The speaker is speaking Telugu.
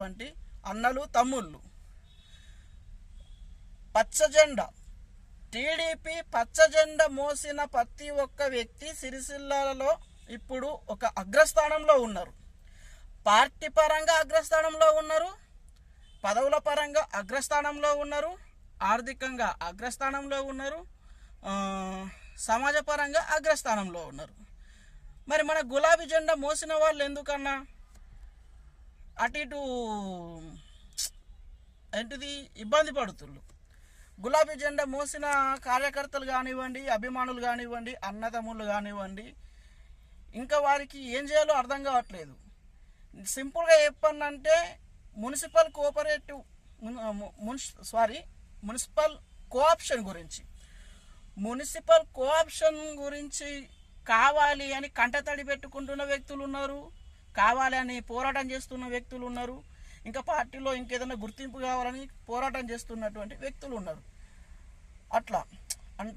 వంటి అన్నలు తమ్ముళ్ళు పచ్చజెండా టీడీపీ పచ్చజెండా మోసిన ప్రతి ఒక్క వ్యక్తి సిరిసిల్లలో ఇప్పుడు ఒక అగ్రస్థానంలో ఉన్నారు. పార్టీ పరంగా అగ్రస్థానంలో ఉన్నారు, పదవుల పరంగా అగ్రస్థానంలో ఉన్నారు, ఆర్థికంగా అగ్రస్థానంలో ఉన్నారు, సమాజపరంగా అగ్రస్థానంలో ఉన్నారు. మరి మన గులాబీ జెండా మోసిన వాళ్ళు ఎందుకన్నా అటు ఇటు ఏంటిది ఇబ్బంది పడుతున్నారు? గులాబీ జెండా మోసిన కార్యకర్తలు కానివ్వండి, అభిమానులు కానివ్వండి, అన్నదమ్ములు కానివ్వండి, ఇంకా వారికి ఏం చేయాలో అర్థం కావట్లేదు. సింపుల్గా చెప్పానంటే మున్సిపల్ కోఆప్షన్ గురించి కావాలి అని కంటతడి పెట్టుకుంటున్న వ్యక్తులు ఉన్నారు, కావాలి అని పోరాటం చేస్తున్న వ్యక్తులు ఉన్నారు, ఇంకా పార్టీలో ఇంకేదైనా గుర్తింపు కావాలని పోరాటం చేస్తున్నటువంటి వ్యక్తులు ఉన్నారు. అట్లా